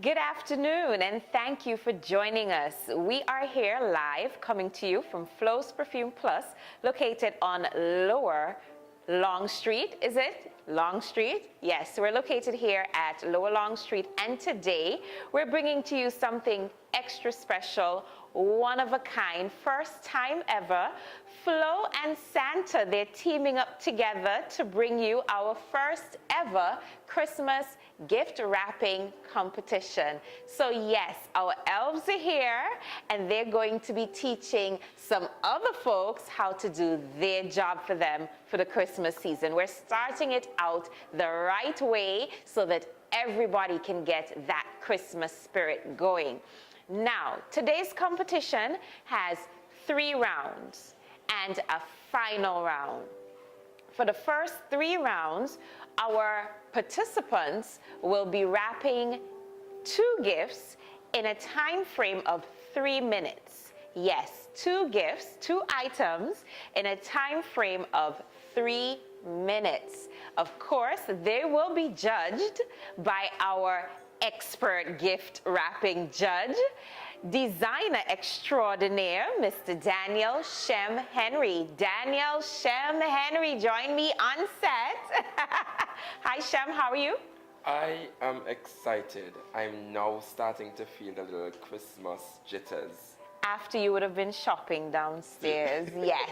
Good afternoon, and thank you for joining us. We are here live, coming to you from Flows Perfume Plus, located on Lower Long Street. Is it Long Street? Yes, we're located here at Lower Long Street, and today we're bringing to you something extra special, one of a kind, first time ever. Flo and Santa, they're teaming up together to bring you our first ever Christmas gift wrapping competition. So yes, our elves are here and they're going to be teaching some other folks how to do their job for them for the Christmas season. We're starting it out the right way so that everybody can get that Christmas spirit going. Now, today's competition has 3 rounds and a final round. For the first 3 rounds, our participants will be wrapping 2 gifts in a time frame of 3 minutes. Yes, 2 gifts, 2 items in a time frame of 3 minutes. Of course, they will be judged by our expert gift wrapping judge, designer extraordinaire, Mr. Daniel Shem Henry. Daniel Shem Henry, join me on set. Hi Shem, how are you? I am excited. I'm now starting to feel the little Christmas jitters. After you would have been shopping downstairs, yes.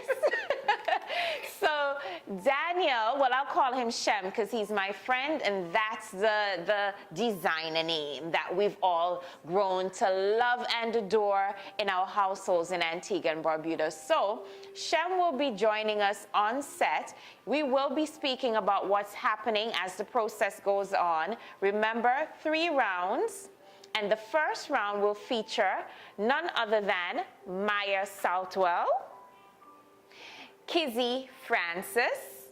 So Daniel, well, I'll call him Shem because he's my friend, and that's the designer name that we've all grown to love and adore in our households in Antigua and Barbuda. So Shem will be joining us on set. We will be speaking about what's happening as the process goes on. Remember, 3 rounds. And the first round will feature none other than Maya Southwell, Kizzy Francis,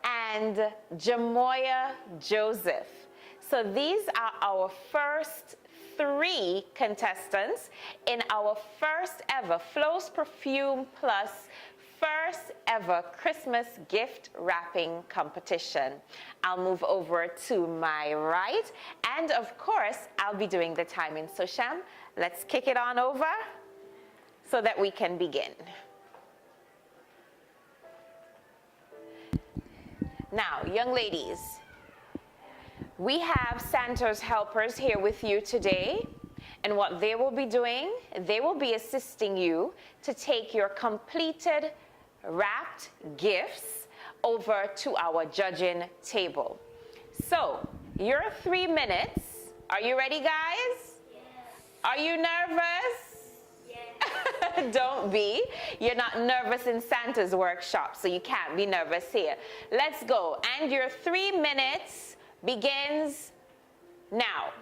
and Jamoya Joseph. So these are our first 3 contestants in our first ever Flows Perfume Plus first ever Christmas gift wrapping competition. I'll move over to my right, and of course, I'll be doing the timing. So Shem, let's kick it on over so that we can begin. Now, young ladies, we have Santa's helpers here with you today. And what they will be doing, they will be assisting you to take your completed wrapped gifts over to our judging table. So, your 3 minutes. Are you ready, guys? Yes. Are you nervous? Yes. Don't be. You're not nervous in Santa's workshop, so you can't be nervous here. Let's go. And your 3 minutes begins now.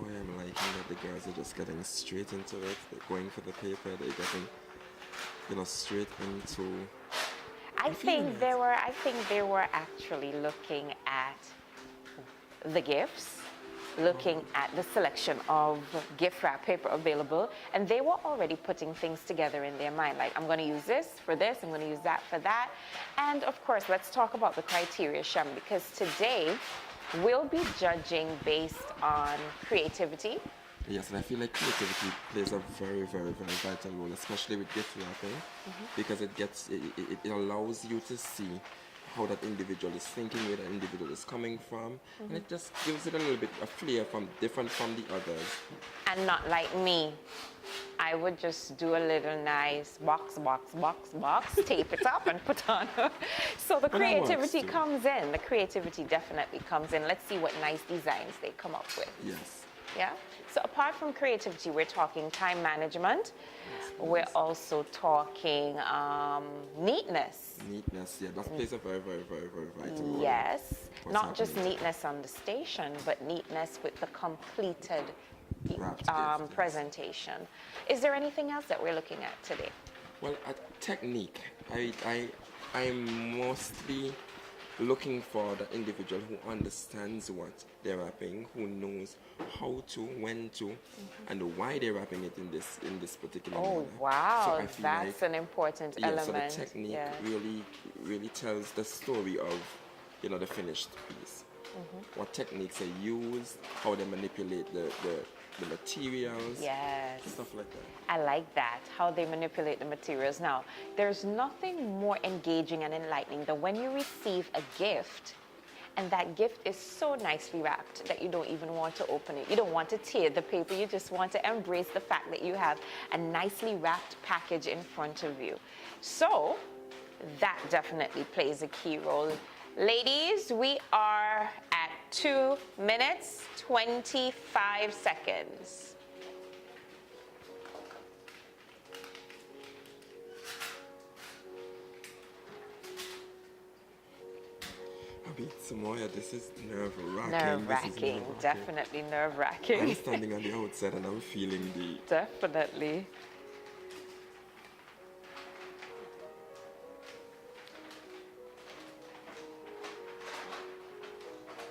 I'm liking that the girls are just getting straight into it. They're going for the paper. They're getting, straight into. I think they were actually looking at the gifts, looking at the selection of gift wrap paper available, and they were already putting things together in their mind, like, I'm going to use this for this, I'm going to use that for that. And of course, let's talk about the criteria, Shem, because today we'll be judging based on creativity. Yes, and I feel like creativity plays a very, very, very vital role, especially with gift wrapping, because it allows you to see how that individual is thinking, where that individual is coming from, and it just gives it a little bit a flair different from the others. And not like me. I would just do a little nice box, tape it up and put on. So the creativity comes in. The creativity definitely comes in. Let's see what nice designs they come up with. Yes. Yeah? So apart from creativity, we're talking time management. We're also talking neatness. Neatness, yeah, that plays a very, very, very, very vital role. Yes. What's Not just happening? neatness on the station, but neatness with the completed Wrapped gift, presentation. Is there anything else that we're looking at today? Well, technique. I'm mostly looking for the individual who understands what they're wrapping, who knows how to, when to, and why they're wrapping it in this particular Oh, manner. wow. So I feel That's like, an important yeah, element. so the technique Yeah. really tells the story of, you know, the finished piece. What techniques are used, how they manipulate the materials, Yes. stuff like that. I like that, how they manipulate the materials. Now, there's nothing more engaging and enlightening than when you receive a gift and that gift is so nicely wrapped that you don't even want to open it. You don't want to tear the paper. You just want to embrace the fact that you have a nicely wrapped package in front of you. So that definitely plays a key role. Ladies, we are at 2 minutes, 25 seconds. Samoya, this is nerve-wracking. Nerve-wracking, definitely I'm nerve-wracking. standing on the outside and I'm feeling the... Definitely.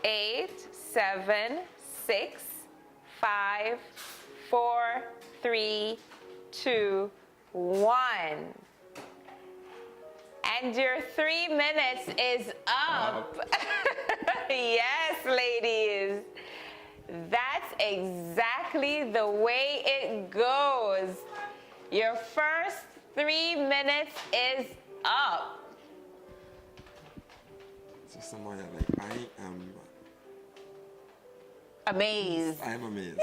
Eight, 7, 6, 5, 4, 3, 2, 1. And your 3 minutes is up. Yes, ladies. That's exactly the way it goes. Your first 3 minutes is up. So Samoya, like, I am Amazed. amazed.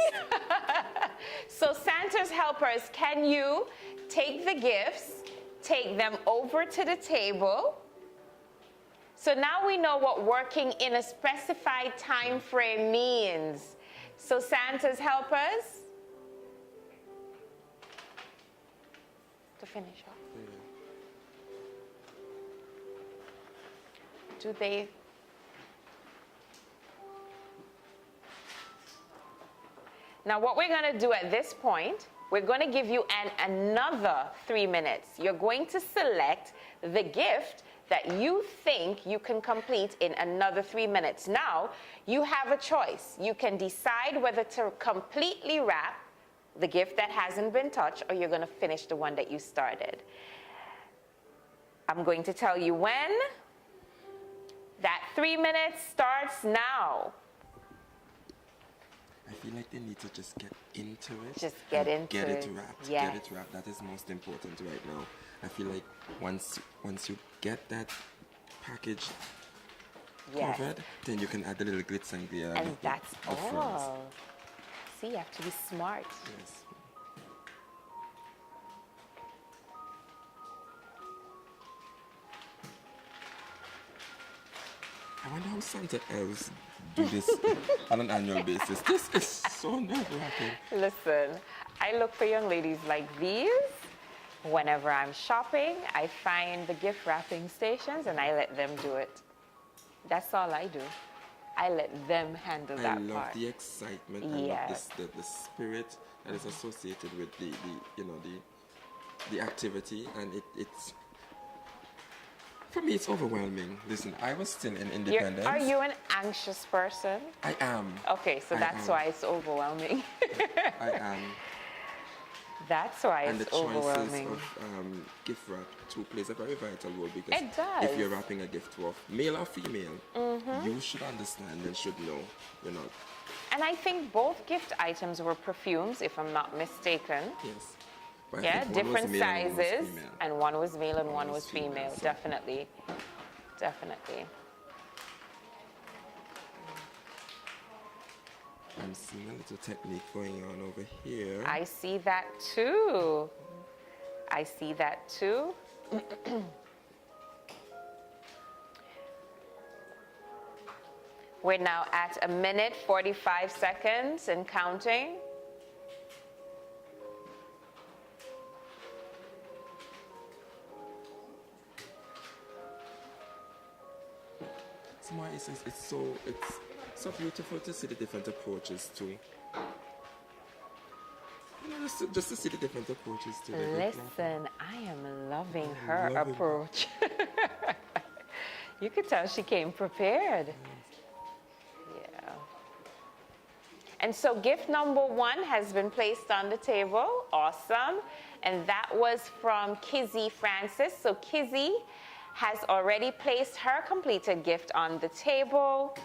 So Santa's helpers, can you take the gifts, take them over to the table? So now we know what working in a specified time frame means. So Santa's helpers, to finish off. Do they? Now what we're going to do at this point, we're going to give you another 3 minutes. You're going to select the gift that you think you can complete in another 3 minutes. Now, you have a choice. You can decide whether to completely wrap the gift that hasn't been touched or you're going to finish the one that you started. I'm going to tell you when. That 3 minutes starts now. I feel like they need to just get into it. Just get and into get it. it wrapped. Yes. Get it wrapped. That is most important right now. I feel like once you get that package Yes. covered, then you can add a little glitz and glare. And that's of frills. all. See, you have to be smart. Yes. I wonder how Santa elves do this on an annual basis. This is so nerve-wracking. Listen, I look for young ladies like these. Whenever I'm shopping, I find the gift wrapping stations and I let them do it. That's all I do. I let them handle I that love part. the excitement. Yes. I love the spirit that is associated with the activity, and it's for me it's overwhelming. Listen, I was still in independence. Are you an anxious person? I am. Okay, so I that's am. why it's overwhelming. I am. That's why And the it's choices overwhelming. of gift wrap too plays a very vital role, because It does. if you're wrapping a gift for male or female, you should understand and should know you're not. And I think both gift items were perfumes, if I'm not mistaken. Yes. But I Yeah, think one was different male and one was sizes, female. and one was male and one was female. so- Definitely, definitely. I'm seeing a little technique going on over here. I see that too. I see that too. We're now at 1 minute 45 seconds and counting. Smart, it's so beautiful to see the different approaches too. You know, just to see the different approaches to the gift wrapping. Listen, I am loving her Loving it. approach. You could tell she came prepared. Yeah. And so gift number 1 has been placed on the table. Awesome. And that was from Kizzy Francis. So Kizzy has already placed her completed gift on the table.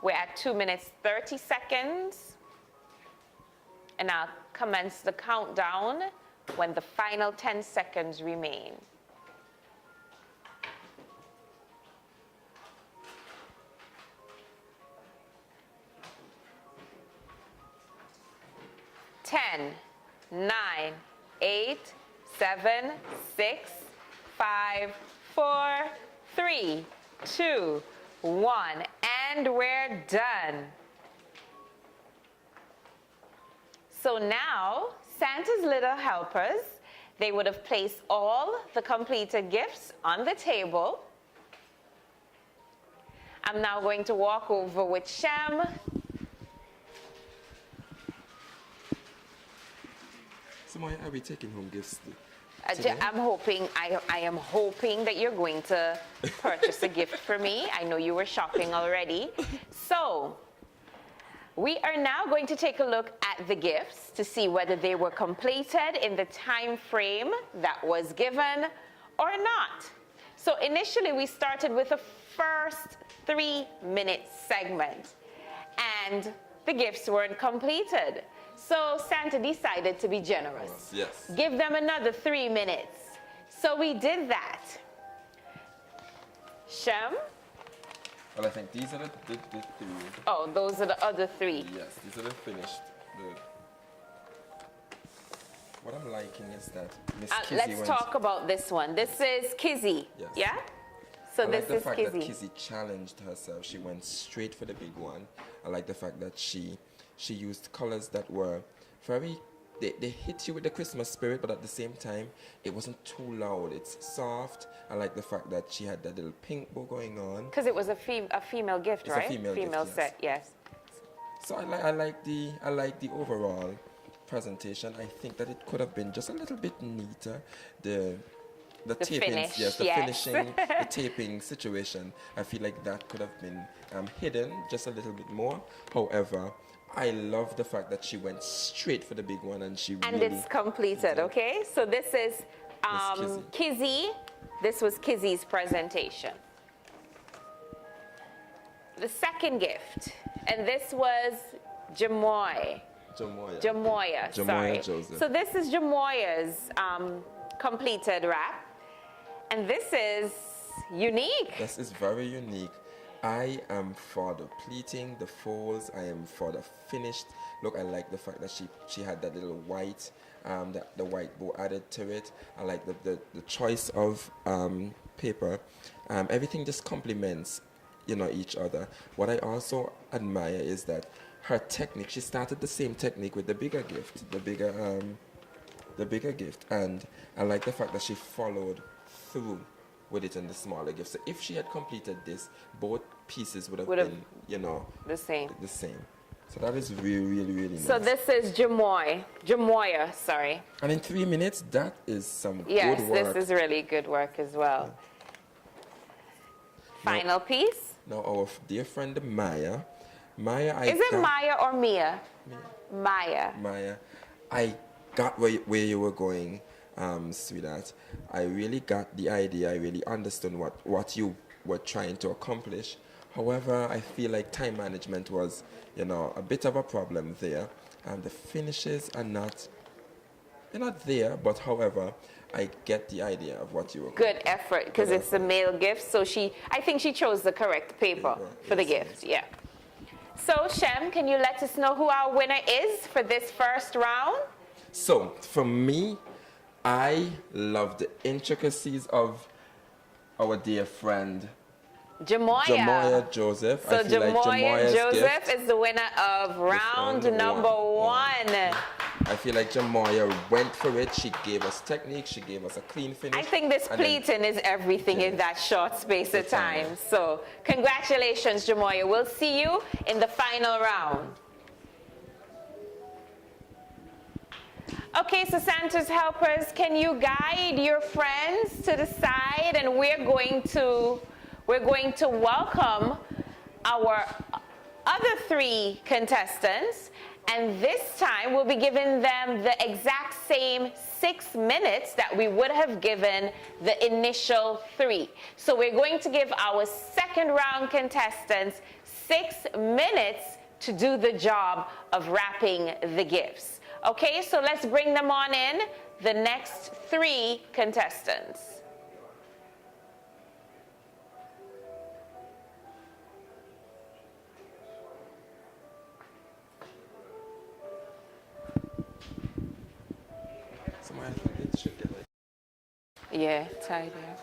We're at 2 minutes, 30 seconds. And I'll commence the countdown when the final 10 seconds remain. 10, 9, 8, 7, 6, 5, 4, 3, 2, 1, and we're done. So now, Santa's little helpers, they would have placed all the completed gifts on the table. I'm now going to walk over with Shem. So, Maya, are we taking home gifts I am hoping that you're going to purchase a gift for me. I know you were shopping already. So, we are now going to take a look at the gifts to see whether they were completed in the time frame that was given or not. So initially we started with the first 3-minute segment and the gifts weren't completed. So Santa decided to be generous. Yes. Give them another 3 minutes. So we did that. Shem? Well, I think these are the 3. Oh, those are the other 3. Yes, these are the finished. What I'm liking is that Miss Kizzy Let's talk about this one. This is Kizzy. Yes. Yeah? So I like this the is fact Kizzy. that Kizzy challenged herself. She went straight for the big one. I like the fact that she used colors that were very, they hit you with the Christmas spirit, but at the same time, it wasn't too loud. It's soft. I like the fact that she had that little pink bow going on. Because it was a female gift, It's right? a female gift, set, yes. So I like the overall presentation. I think that it could have been just a little bit neater. The taping, finish, yes, the yes. finishing, the taping situation. I feel like that could have been hidden just a little bit more. However, I love the fact that she went straight for the big one and she And really it's completed, did. okay? So this is Miss Kizzy. This was Kizzy's presentation. The second gift, and this was Jamoy. Jamoya, sorry. Joseph. So this is Jamoya's completed wrap. And this is unique. This is very unique. I am for the pleating, the folds. I am for the finished look. I like the fact that she had that little white, the white bow added to it. I like the choice of paper. Everything just complements, each other. What I also admire is that her technique. She started the same technique with the bigger gift, the bigger gift, and I like the fact that she followed through with it in the smaller gift. So if she had completed this, both pieces would have been, the same. the same. So that is really, really, really nice. So this is Jamoya, sorry. And in 3 minutes, that is some Yes, good work. this is really good work as well. Final piece. Now our dear friend Maya, Is it Maya or Mia? Maya. Maya, I got where you were going, sweetheart. I really got the idea. I really understood what you were trying to accomplish. However, I feel like time management was, a bit of a problem there. And the finishes are they're not there, but however, I get the idea of what you were Good effort, because Good it's a male gift, so I think she chose the correct paper for the yes, gift, yeah. So, Shem, can you let us know who our winner is for this first round? So, for me, I love the intricacies of our dear friend Jamoya Joseph. So I feel like Jamoya Jamoya's Joseph gift, is the winner of round number one. I feel like Jamoya went for it. She gave us technique. She gave us a clean finish. I think this and then- pleating is everything in that short space of time. So congratulations, Jamoya. We'll see you in the final round. Okay, so Santa's helpers, can you guide your friends to the side, and we're going to welcome our other 3 contestants, and this time we'll be giving them the exact same 6 minutes that we would have given the initial 3. So we're going to give our second round contestants 6 minutes to do the job of wrapping the gifts. Okay, so let's bring them on in, the next 3 contestants. Someone it should get like Yeah, tied there.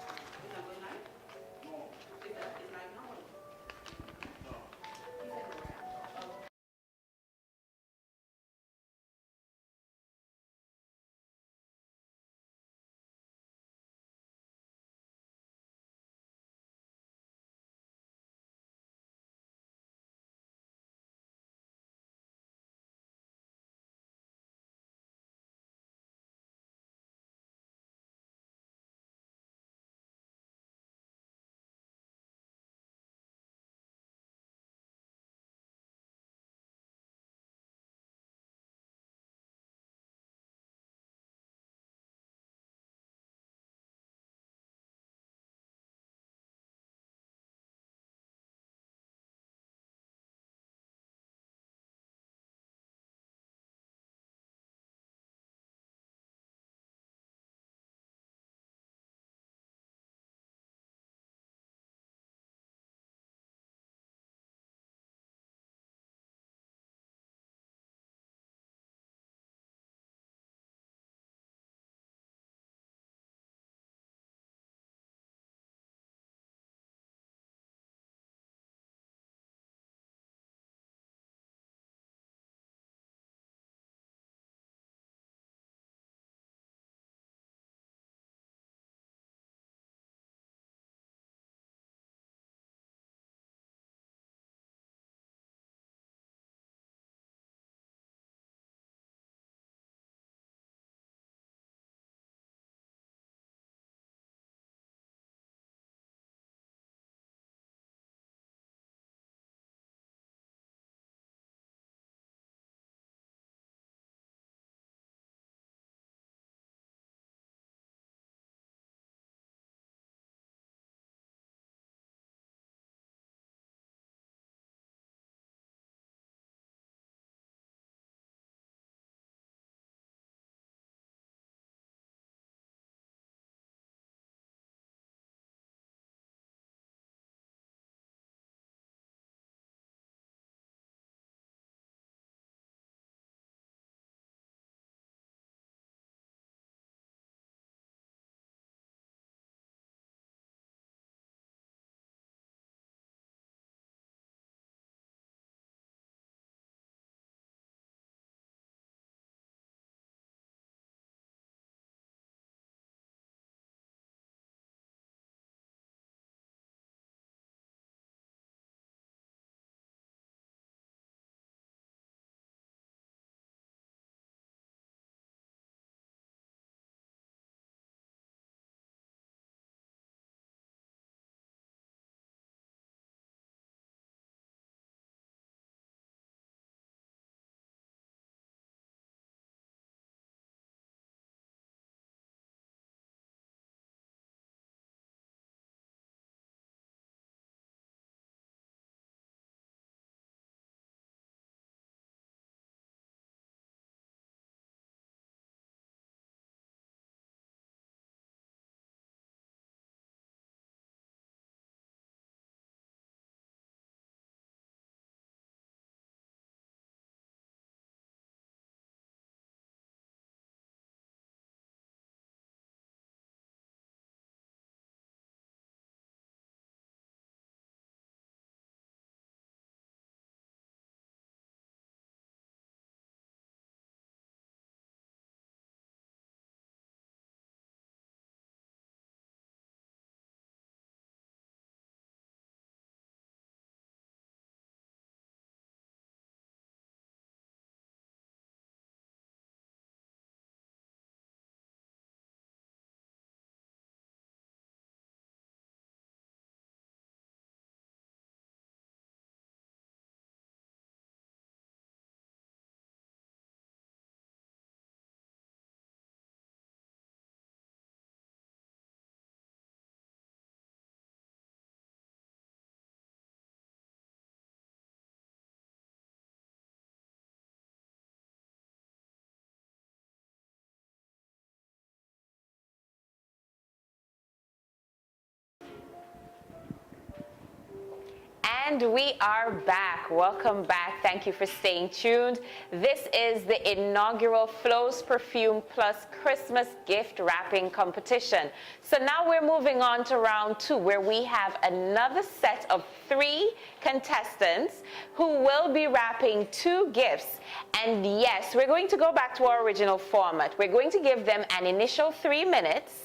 And we are back. Welcome back. Thank you for staying tuned. This is the inaugural Flows Perfume Plus Christmas gift wrapping competition. So now we're moving on to round 2, where we have another set of 3 contestants who will be wrapping 2 gifts. And yes, we're going to go back to our original format. We're going to give them an initial 3 minutes,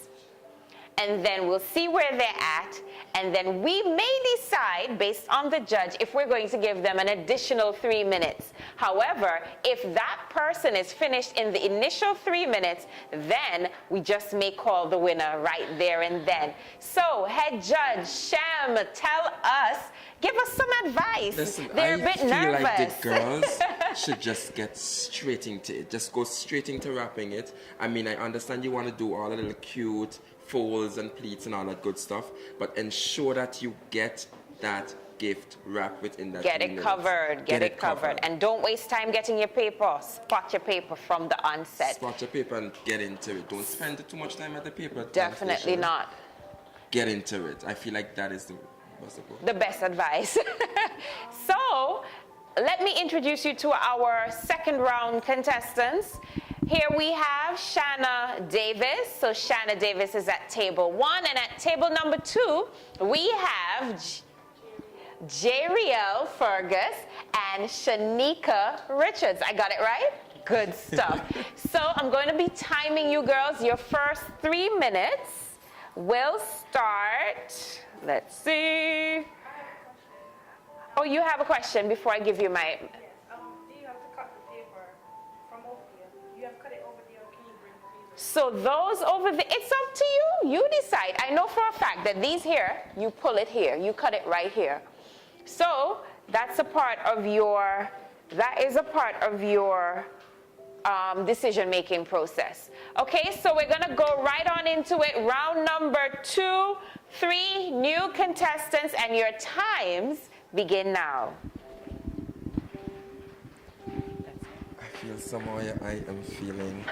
and then we'll see where they're at, and then we may decide, based on the judge, if we're going to give them an additional 3 minutes. However, if that person is finished in the initial 3 minutes, then we just may call the winner right there and then. So, head judge Shem, tell us, give us some advice. Listen, they're a bit feel nervous. like the girls should just get straight into it. Just go straight into wrapping it. I mean, I understand you want to do all the little cute folds and pleats and all that good stuff, but ensure that you get that gift wrapped within that. Get it covered. Get it covered. And don't waste time getting your paper. Spot your paper from the onset. Spot your paper and get into it. Don't spend too much time at the paper. Definitely not. Get into it. I feel like that is the best advice. So, let me introduce you to our second round contestants. Here we have Shanna Davis. So Shanna Davis is at table 1, and at table number 2, we have Jeriel Fergus and Shanika Richards. I got it right? Good stuff. So I'm going to be timing you girls. Your first 3 minutes will start. Let's see. Oh, you have a question before I give you my... Do you have to cut the paper from over here? You have cut it over there, or can you bring the paper? So those over there, it's up to you. You decide. I know for a fact that these here, you pull it here. You cut it right here. So that's a part of your, decision-making process. Okay, so we're gonna go right on into it. Round number 2, 3 new contestants, and your times begin now. I feel somehow I am feeling.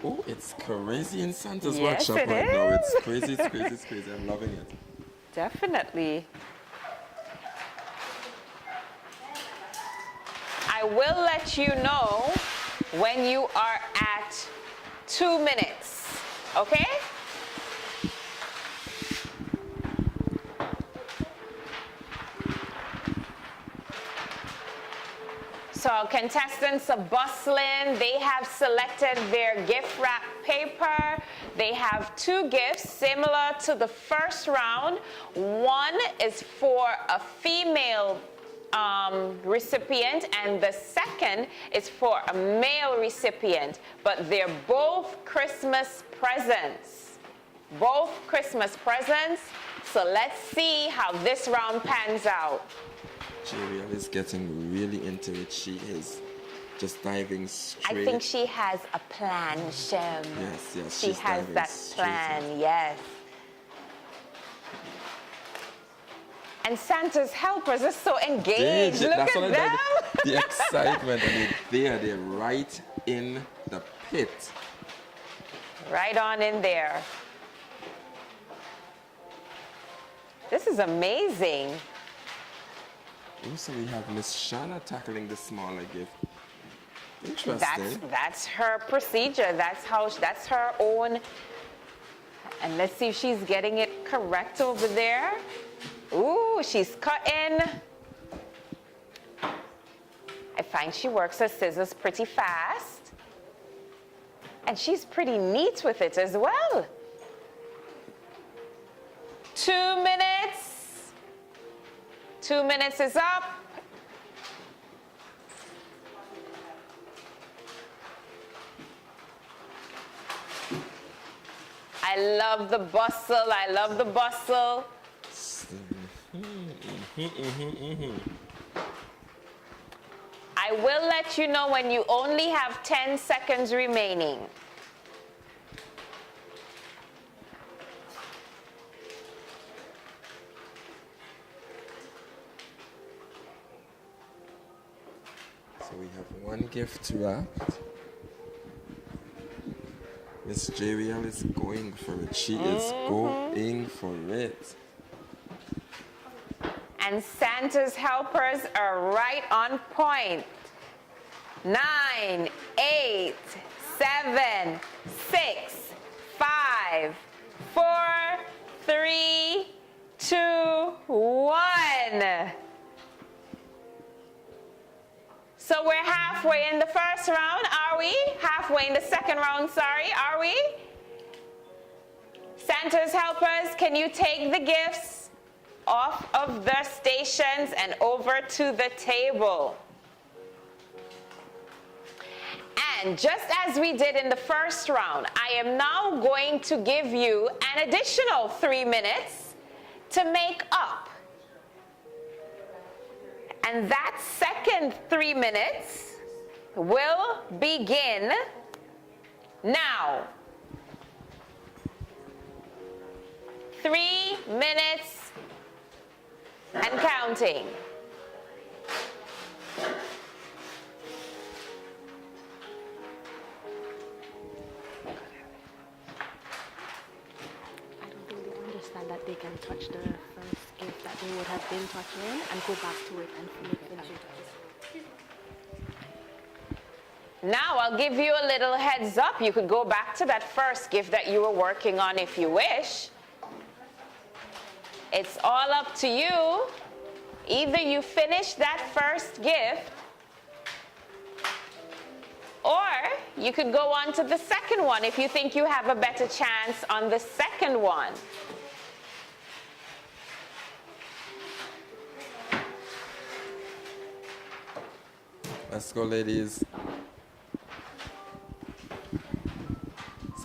Oh, it's crazy in Santa's Yes, workshop it right now. is. It's crazy, it's crazy, it's crazy. I'm loving it. Definitely. I will let you know when you are at 2 minutes, okay? So contestants are bustling. They have selected their gift wrap paper. They have 2 gifts similar to the first round. One is for a female recipient, and the second is for a male recipient, but they're both Christmas presents. Both Christmas presents. So let's see how this round pans out. Jeriel is getting really into it. She is just diving straight. I think she has a plan, Shem. Yes, yes. She she's has diving that straight plan, in. yes. And Santa's helpers are so engaged. Look That's at what them. the excitement. And they're right in the pit. Right on in there. This is amazing. Also, we have Miss Shanna tackling the smaller gift. Interesting. That's her procedure. That's her own. And let's see if she's getting it correct over there. Ooh, she's cutting. I find she works her scissors pretty fast. And she's pretty neat with it as well. 2 minutes. 2 minutes is up. I love the bustle. I love the bustle. I will let you know when you only have 10 seconds remaining. So we have one gift wrapped. Miss JBL is going for it. She is going for it. And Santa's helpers are right on point. 9, 8, 7, 6, 5, 4, 3, 2, 1. So we're halfway in the first round, are we? Halfway in the second round, sorry, are we? Santa's helpers, can you take the gifts off of the stations and over to the table? And just as we did in the first round, I am now going to give you an additional 3 minutes to make up. And that second 3 minutes will begin now. 3 minutes and counting. I don't think they understand that they can touch the first gift that they would have been touching and go back to it and finish it. Now I'll give you a little heads up. You could go back to that first gift that you were working on if you wish. It's all up to you. Either you finish that first gift, or you could go on to the second one if you think you have a better chance on the second one. Let's go, ladies.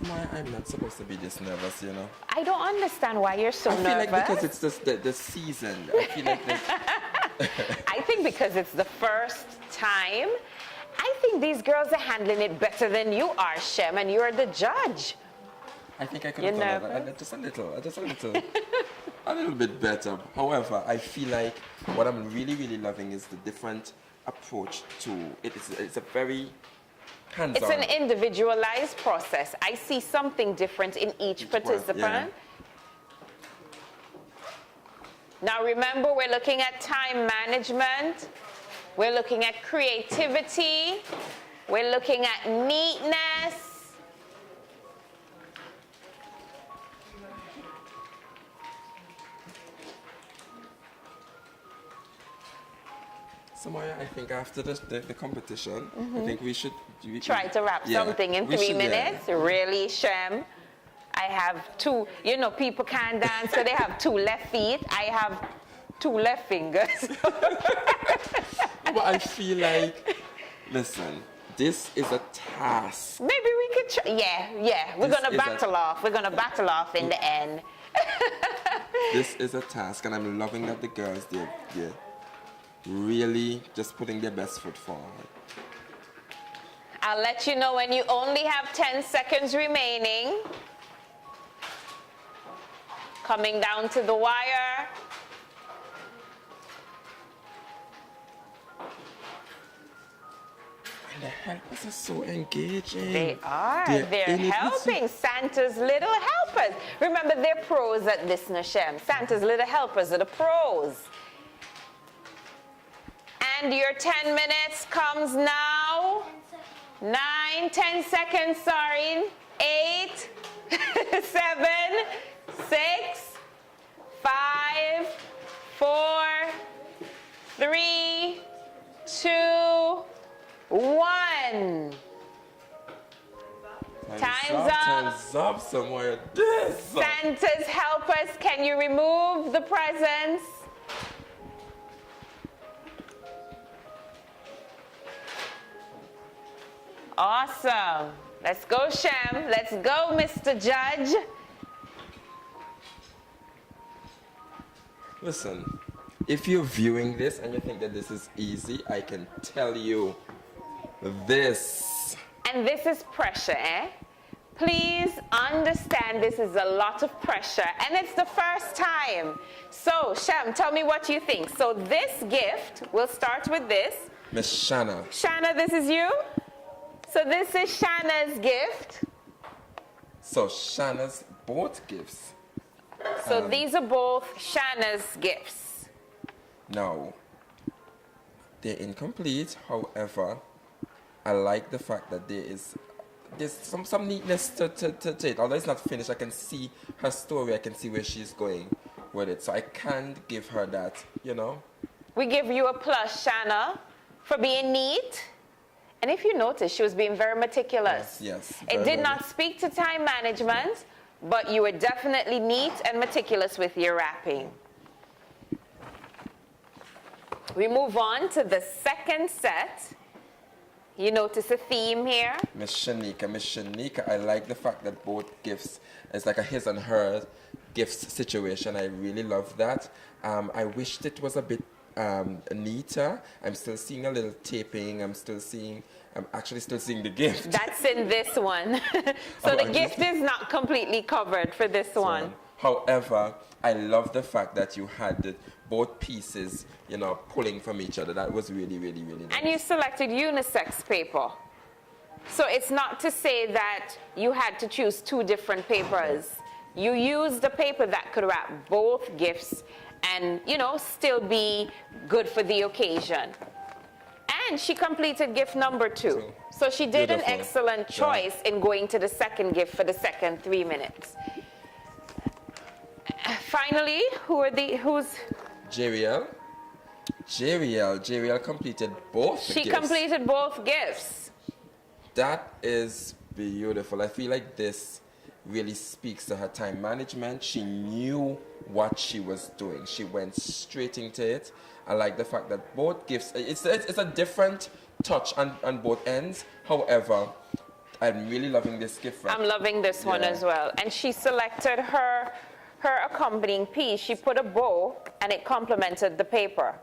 Why I'm not supposed to be this nervous, you know? I don't understand why you're so I feel nervous. like because it's just the season. I feel like I think because it's the first time. I think these girls are handling it better than you are, Shem, and you're the judge. I think I could You're have done nervous? that just a little, a little bit better. However, I feel like what I'm really, really loving is the different approach to it. It's a very hands-on. It's an individualized process. I see something different in each participant. yeah. Now remember, we're looking at time management. We're looking at creativity. We're looking at neatness. So Maya, I think after the competition, I think we should Try to wrap yeah, something in we 3 should, yeah. minutes. Really, Shem? I have two, you know, people can't dance because they have 2 left feet. I have 2 left fingers. But I feel like, listen, this is a task. Maybe we could try. Yeah. We're This going to is battle off. We're going to battle off in the end. This is a task, and I'm loving that the girls, they're really just putting their best foot forward. I'll let you know when you only have 10 seconds remaining. Coming down to the wire. And the helpers are so engaging. They are. They're They're in it with helping. Santa's little helpers. Remember, they're pros at this, Nashem. Santa's little helpers are the pros. And your 10 minutes comes now. 9, 10 seconds, sorry. 8, 7, 6, 5, 4, 3, 2, 1. Time's up. Time's up somewhere. This. Santa's helpers, can you remove the presents? Awesome. Let's go, Shem. Let's go, Mr. Judge. Listen, if you're viewing this and you think that this is easy, I can tell you this. And this is pressure, eh? Please understand this is a lot of pressure, and it's the first time. So, Shem, tell me what you think. So this gift, we'll start with this. Miss Shanna. Shanna, this is you? So this is Shanna's gift. So Shanna's both gifts. So these are both Shanna's gifts. Now, they're incomplete. However, I like the fact that there's some neatness to it. Although it's not finished, I can see her story. I can see where she's going with it. So I can't give her that, you know. We give you a plus, Shanna, for being neat. And if you notice, she was being very meticulous. Yes. It very, did very. not speak to time management, but you were definitely neat and meticulous with your wrapping. We move on to the second set. You notice a theme here? Miss Shanika, I like the fact that both gifts is like a his and her gifts situation. I really love that. I wished it was a bit neater. I'm still seeing a little taping. I'm actually still seeing the gift. That's in this one. So the gift is not completely covered for this one. However, I love the fact that you had both pieces, you know, pulling from each other. That was really, really, really nice. And you selected unisex paper. So it's not to say that you had to choose two different papers. You used a paper that could wrap both gifts and, you know, still be good for the occasion. And she completed gift number 2. So she did an Beautiful. excellent choice in going to the second gift for the second 3 minutes. Finally, who's? Jeriel completed both the She gifts. completed both gifts. That is beautiful. I feel like this really speaks to her time management. She knew what she was doing. She went straight into it. I like the fact that both gifts, it's a different touch on both ends. However, I'm really loving this gift wrap. I'm loving this one Yeah. as well. And she selected her accompanying piece. She put a bow and it complemented the paper.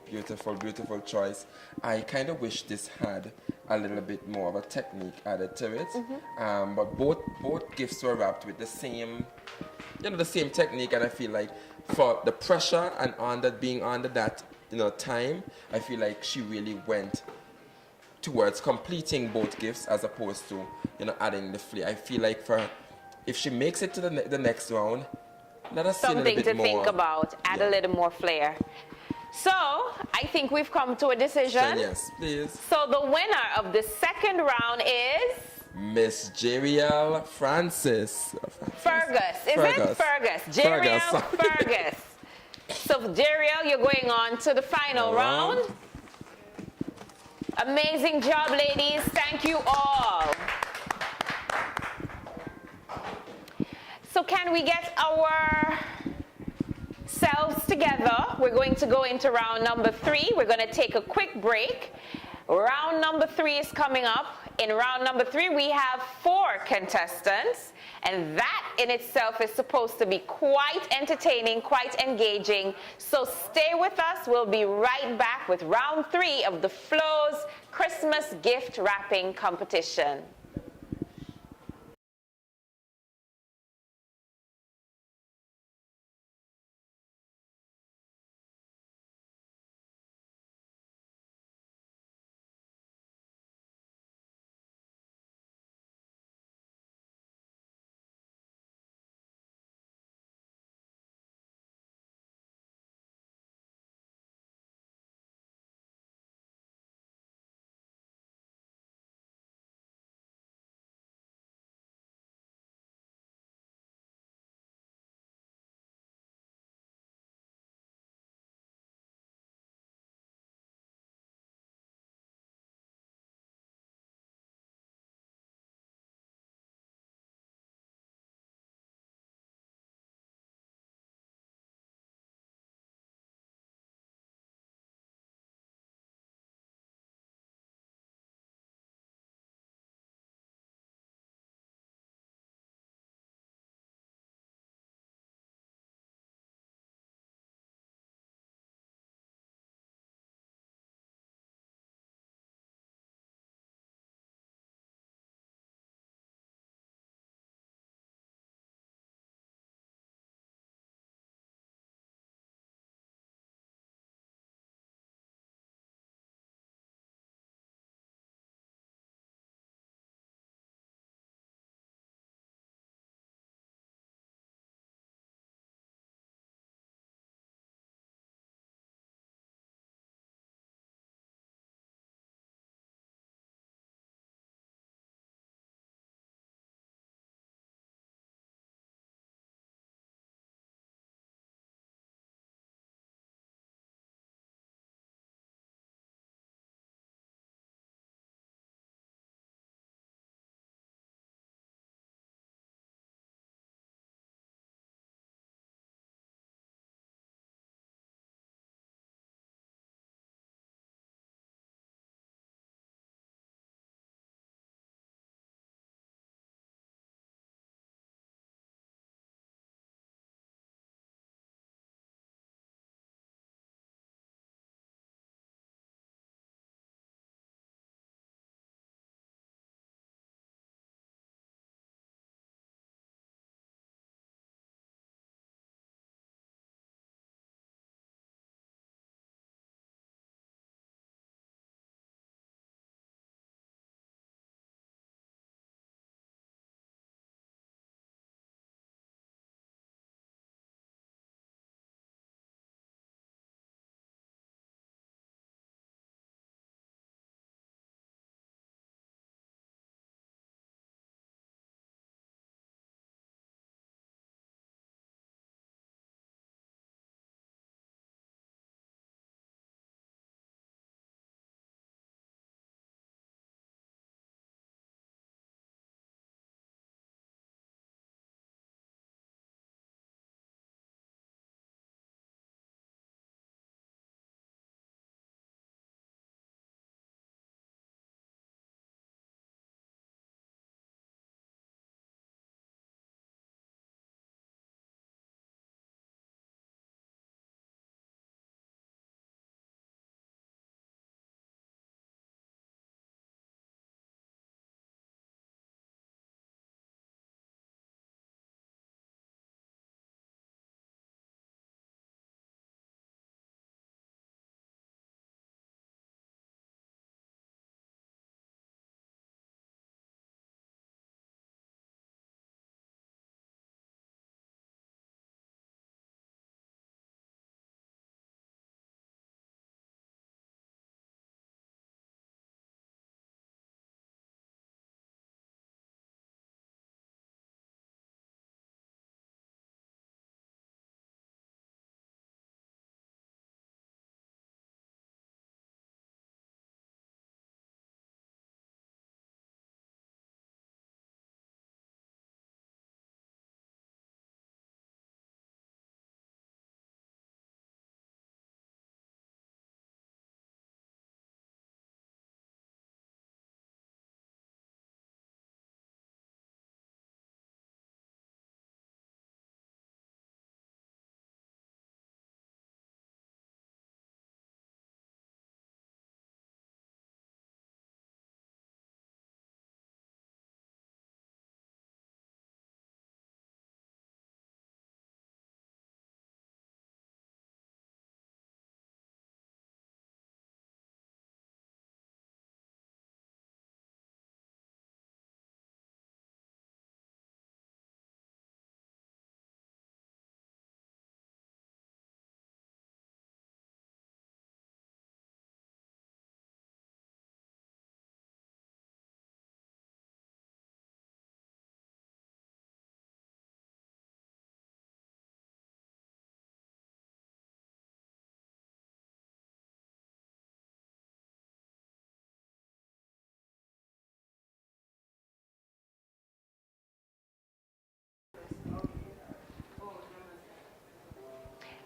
Beautiful, beautiful choice. I kind of wish this had a little bit more of a technique added to it. But both gifts were wrapped with the same, the same technique. And I feel like for the pressure and being under that, time, I feel like she really went towards completing both gifts as opposed to, adding the flair. I feel like if she makes it to the next round, let us see a Something little bit to more. think about. Add a little more flair. So, I think we've come to a decision. Yes, please. So, the winner of the second round is Miss Jeriel Francis. Fergus. Is it Fergus? Jeriel Fergus. So, Jeriel, you're going on to the final round. Amazing job, ladies. Thank you all. So can we get our selves together? We're going to go into round number 3. We're going to take a quick break. Round number 3 is coming up. In round number 3, we have 4 contestants. And that in itself is supposed to be quite entertaining, quite engaging. So stay with us. We'll be right back with round 3 of the Flows Christmas gift wrapping competition.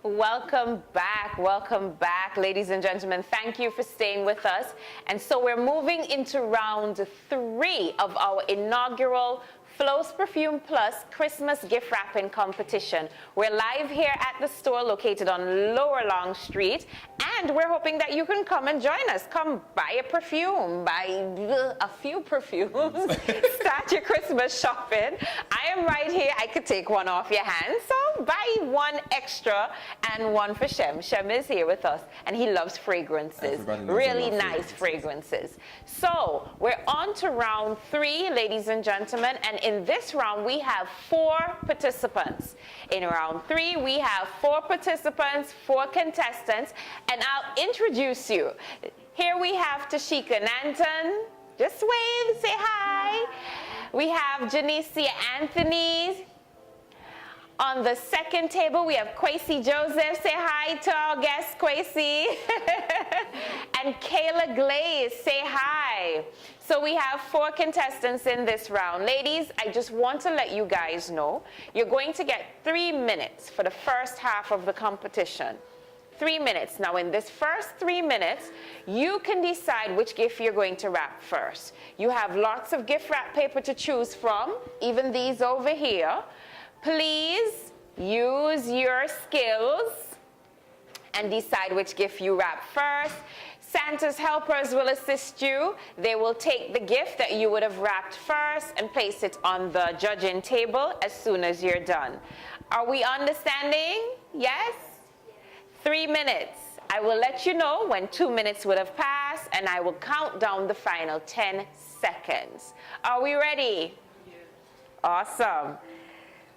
Welcome back, ladies and gentlemen. Thank you for staying with us. And so we're moving into round 3 of our inaugural Flows Perfume Plus Christmas gift wrapping competition. We're live here at the store located on Lower Long Street, and we're hoping that you can come and join us. Come buy a perfume, buy a few perfumes, start your Christmas shopping. I am right here. I could take one off your hand, so buy one extra and one for Shem. Shem is here with us, and he loves fragrances, really nice fragrances. So we're on to round 3, ladies and gentlemen, and in this round we have 4 participants. In round 3 we have 4 participants, 4 contestants, and I'll introduce you. Here we have Tashika Nanton. Just wave, say hi. We have Janicia Anthony. On the second table, we have Kwesi Joseph. Say hi to our guest, Kwesi. And Kayla Glaze. Say hi. So we have 4 contestants in this round. Ladies, I just want to let you guys know, you're going to get 3 minutes for the first half of the competition. 3 minutes. Now, in this first 3 minutes, you can decide which gift you're going to wrap first. You have lots of gift wrap paper to choose from, even these over here. Please use your skills and decide which gift you wrap first. Santa's helpers will assist you. They will take the gift that you would have wrapped first and place it on the judging table as soon as you're done. Are we understanding? Yes? 3 minutes. I will let you know when 2 minutes would have passed, and I will count down the final 10 seconds. Are we ready? Awesome.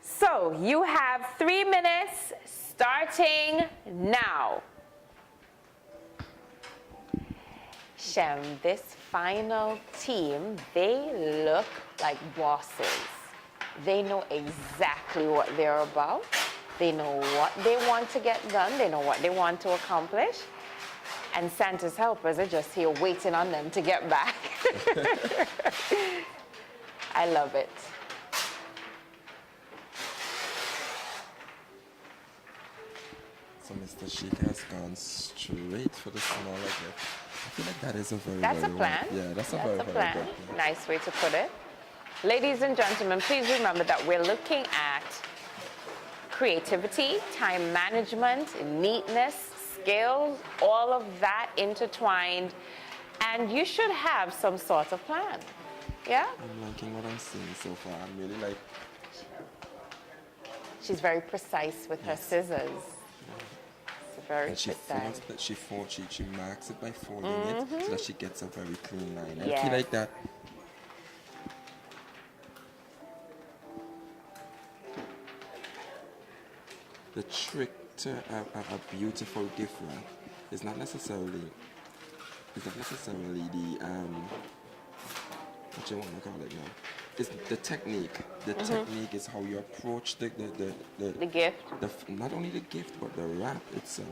So you have 3 minutes starting now. Shem, this final team, they look like bosses. They know exactly what they're about. They know what they want to get done. They know what they want to accomplish. And Santa's helpers are just here waiting on them to get back. I love it. So Mr. Sheikah has gone straight for the smaller gift. I feel like that is a very, That's a very plan. Yeah, that's a That's very, a very plan. good plan. Nice way to put it. Ladies and gentlemen, please remember that we're looking at creativity, time management, neatness, skills, all of that intertwined. And you should have some sort of plan. Yeah? I'm liking what I'm seeing so far. I'm really like, She's very precise with her scissors. It's very and she precise. folds that she marks it by folding it so that she gets a very clean line. I Yes. feel like that. The trick to a beautiful gift wrap is not necessarily the what you want to call it now. It's the technique. The technique is how you approach the gift. Not only the gift but the wrap itself.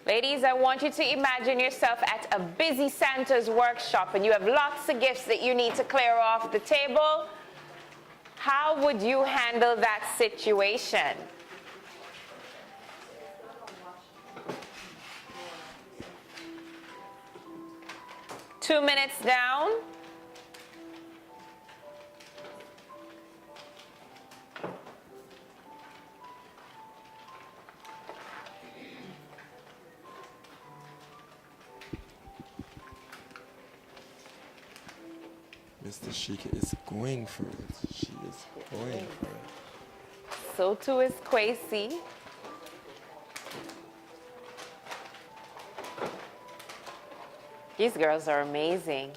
Ladies, I want you to imagine yourself at a busy Santa's workshop and you have lots of gifts that you need to clear off the table. How would you handle that situation? Two minutes down. Mr. Sheikah is going for it. She is going for it. So too is Kwesi. These girls are amazing.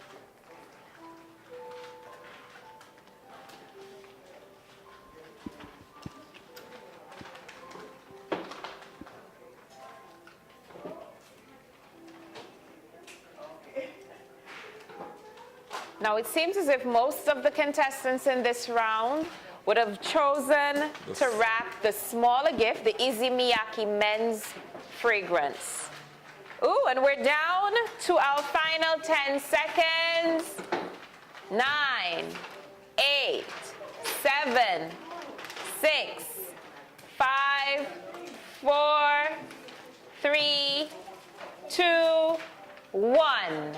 Now it seems as if most of the contestants in this round would have chosen to wrap the smaller gift, the Izzy Miyake men's fragrance. Ooh, and we're down to our final 10 seconds. 9, 8, 7, 6, 5, 4, 3, 2, 1.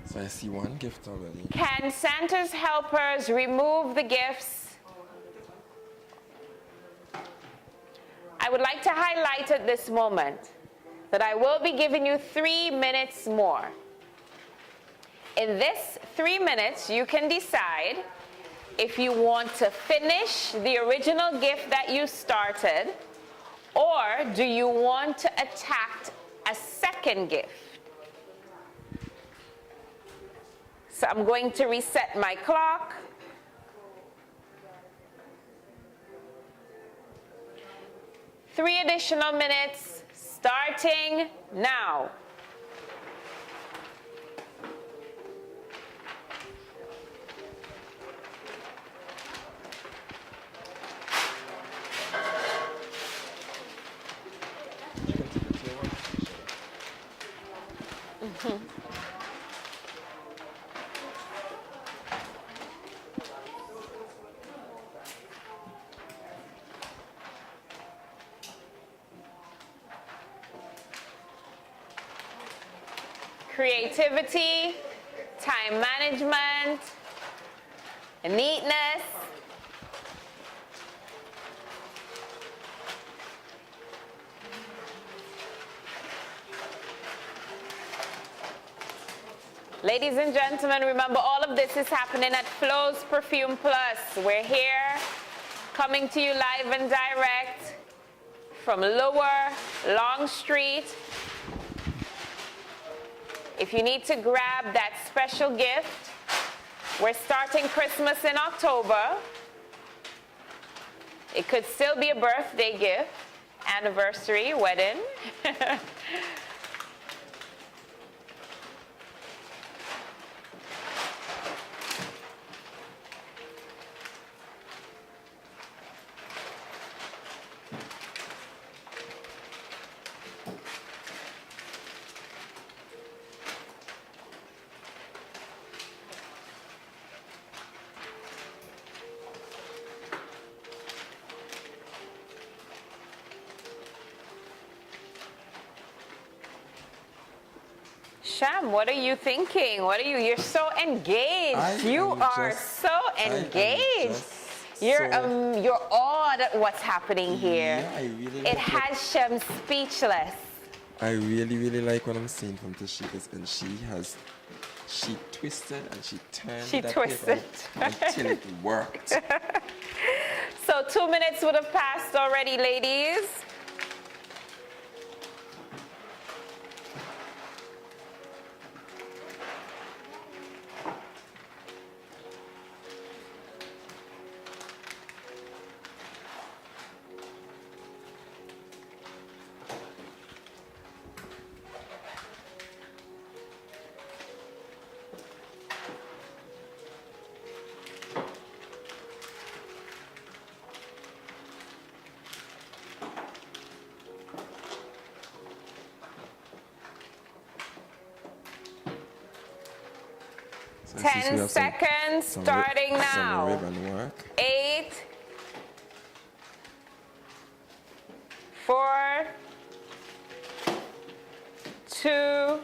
So I see one gift already. Can Santa's helpers remove the gifts? I would like to highlight at this moment that I will be giving you 3 minutes more. In this 3 minutes, you can decide if you want to finish the original gift that you started, or do you want to attack a second gift? So I'm going to reset my clock. Three additional minutes, starting now. Creativity, time management, neatness. Ladies and gentlemen, remember all of this is happening at Flo's Perfume Plus. We're here coming to you live and direct from Lower Long Street. If you need to grab that special gift, we're starting Christmas in October. It could still be a birthday gift, anniversary, wedding. Sham, what are you thinking? You're so engaged. You are so engaged. You're awed at what's happening here. Yeah, I really it like has Shem speechless. I really like what I'm seeing from Tashikas, and she twisted and she turned She that twisted. paper until it worked. So 2 minutes would have passed already, ladies. So I see 10 we have seconds, starting some now. ribbon work. 8, 4, 2,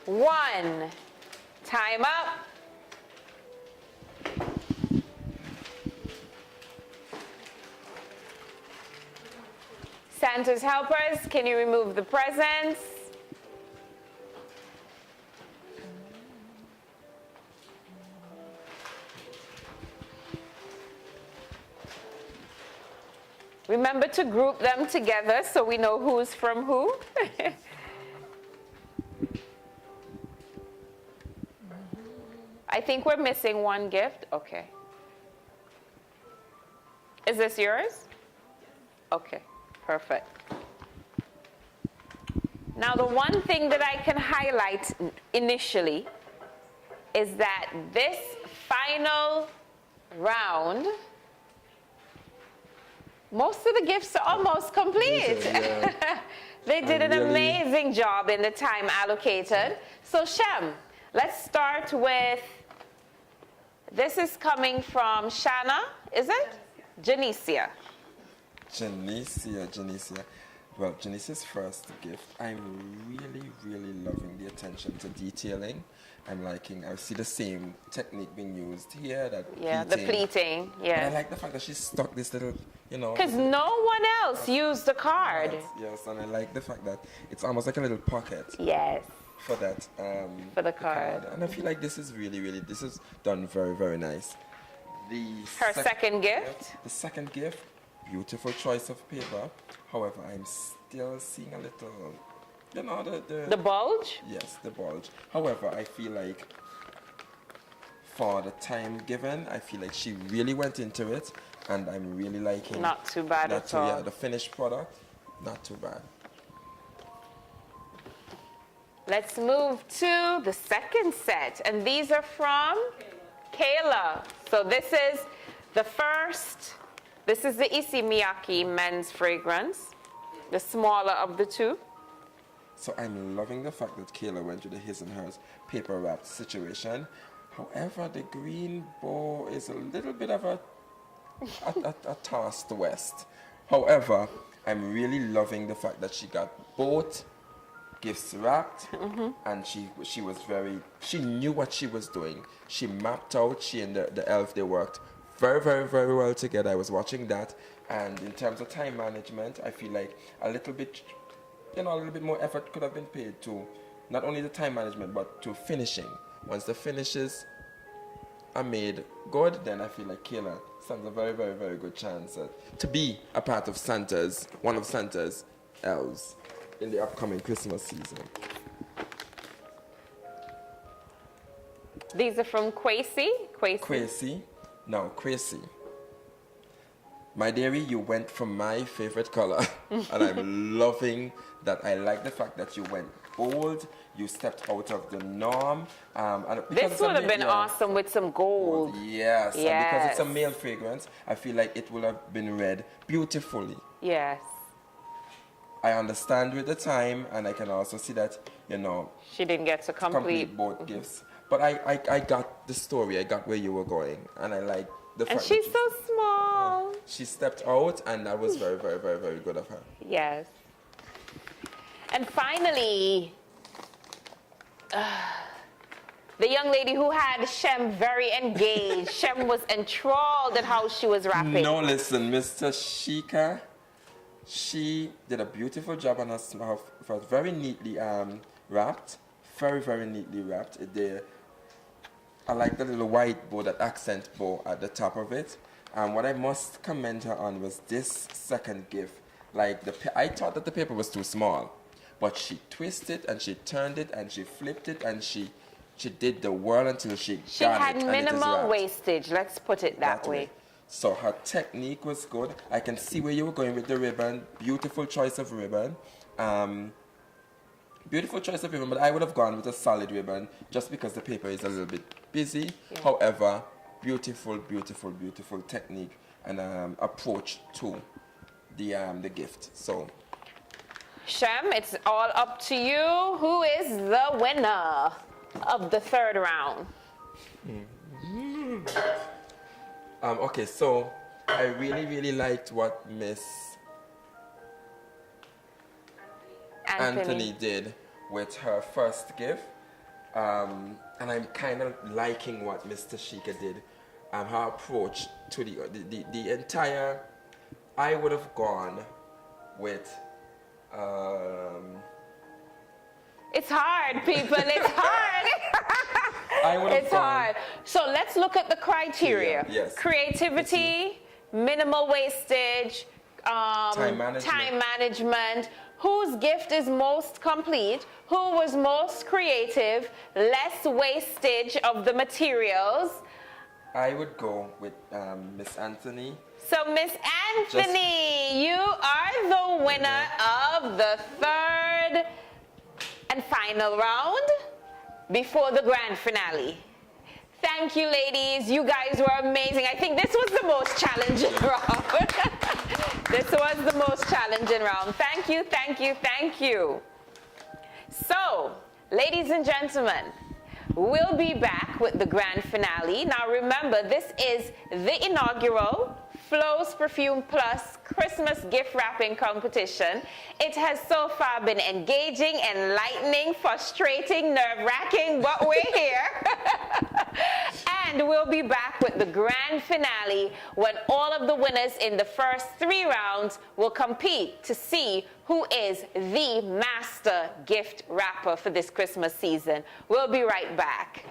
1. Time up. Santa's helpers, can you remove the presents? Remember to group them together so we know who's from who. I think we're missing one gift. Okay. Is this yours? Okay, perfect. Now the one thing that I can highlight initially is that this final round Most of the gifts are almost complete. Yeah. They did an really- amazing job in the time allocated. So Shem, let's start with, this is coming from Shanna, is it? Janicia. Janicia. Well, Janicia's first gift, I'm really, really loving the attention to detailing. I'm liking, I see the same technique being used here, that Yeah, the pleating, But I yeah. like the fact that she stuck this little, you know. Because no one else used the card. Yes, and I like the fact that it's almost like a little pocket Yes. for that. For the card. And I feel like this is really, this is done very, very nice. Her second gift. The second gift, beautiful choice of paper. However, I'm still seeing a little, you know, The bulge? yes, the bulge. However, I feel like for the time given, I feel like she really went into it, and I'm really liking. Not too bad not at too, all. Yeah, the finished product, not too bad. Let's move to the second set. And these are from Kayla. So this is the first. This is the Issey Miyake men's fragrance, the smaller of the two. So I'm loving the fact that Kayla went to the his and hers paper wrapped situation. However, the green bow is a little bit of a toss to west. However, I'm really loving the fact that she got both gifts wrapped, and she knew what she was doing. She mapped out, she and the elf, they worked very, very, very well together. I was watching that, and in terms of time management, I feel like a little bit more effort could have been paid to not only the time management, but to finishing. Once the finishes are made good, then I feel like Kayla stands a very, very, very good chance to be a part of one of Santa's elves in the upcoming Christmas season. These are from Kwesi. Kwesi. Now, Kwesi. My dearie, you went for my favorite color, and I'm loving that. I like the fact that you went bold, you stepped out of the norm. And because This it's a would have ma- been yeah. awesome with some gold. Yes, and because it's a Yes. male fragrance, I feel like it would have been read beautifully. Yes. I understand with the time, and I can also see that, you know, She didn't get to complete. both gifts. But I got the story, I got where you were going, and I like the And fact she's that so small. she stepped out, and that was very, very, very, very good of her. Yes. And finally, the young lady who had Shem very engaged. Shem was enthralled at how she was rapping. No, listen, Mr. Shika, she did a beautiful job on her very neatly wrapped, very, very neatly wrapped. I like the little white bow, that accent bow at the top of it. What I must commend her on was this second gift. Like, I thought that the paper was too small, but she twisted and she turned it and she flipped it and she did the whirl until she got had it. and it is minimal wrapped. wastage, let's put it that way. So her technique was good. I can see where you were going with the ribbon. Beautiful choice of ribbon. Beautiful choice of ribbon, but I would have gone with a solid ribbon just because the paper is a little bit busy. Yeah. However, beautiful, beautiful, beautiful technique and approach to the gift. So, Shem, it's all up to you. Who is the winner of the third round? okay, so I really, really liked what Miss Anthony did with her first gift. And I'm kind of liking what Mr. Shika did. Her approach to the entire, I would have gone with, It's hard, people. It's hard. I would have It's gone, hard. So let's look at the criteria. Yeah, yes. Creativity, minimal wastage, Time management. time management. Whose gift is most complete? Who was most creative? Less wastage of the materials. I would go with Miss Anthony. So, Miss Anthony, you are the winner of the third and final round before the grand finale. Thank you, ladies. You guys were amazing. I think this was the most challenging round. This was the most challenging round. Thank you, thank you, thank you. So, ladies and gentlemen, we'll be back with the grand finale. Now remember, this is the inaugural Flows Perfume Plus Christmas gift wrapping competition. It has so far been engaging, enlightening, frustrating, nerve-wracking, but we're here. And we'll be back with the grand finale when all of the winners in the first 3 rounds will compete to see who is the master gift wrapper for this Christmas season. We'll be right back.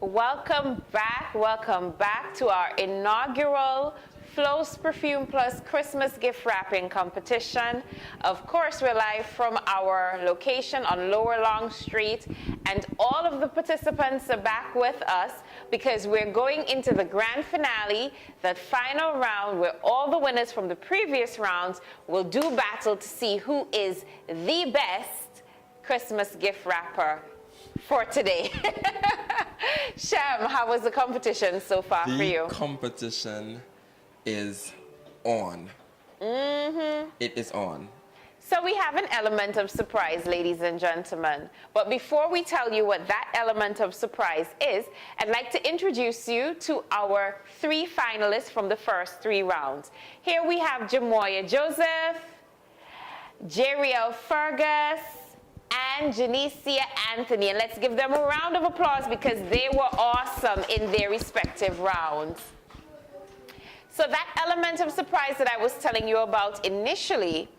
Welcome back to our inaugural Flows Perfume Plus Christmas gift wrapping competition. Of course, we're live from our location on Lower Long Street, and all of the participants are back with us because we're going into the grand finale, that final round where all the winners from the previous rounds will do battle to see who is the best Christmas gift wrapper for today. Shem, how was the competition so far for you? The competition is on. It is on. So we have an element of surprise, ladies and gentlemen. But before we tell you what that element of surprise is, I'd like to introduce you to our 3 finalists from the first 3 rounds. Here we have Jamoya Joseph, Jeriel Fergus, and Janicia Anthony. And let's give them a round of applause because they were awesome in their respective rounds. So that element of surprise that I was telling you about initially,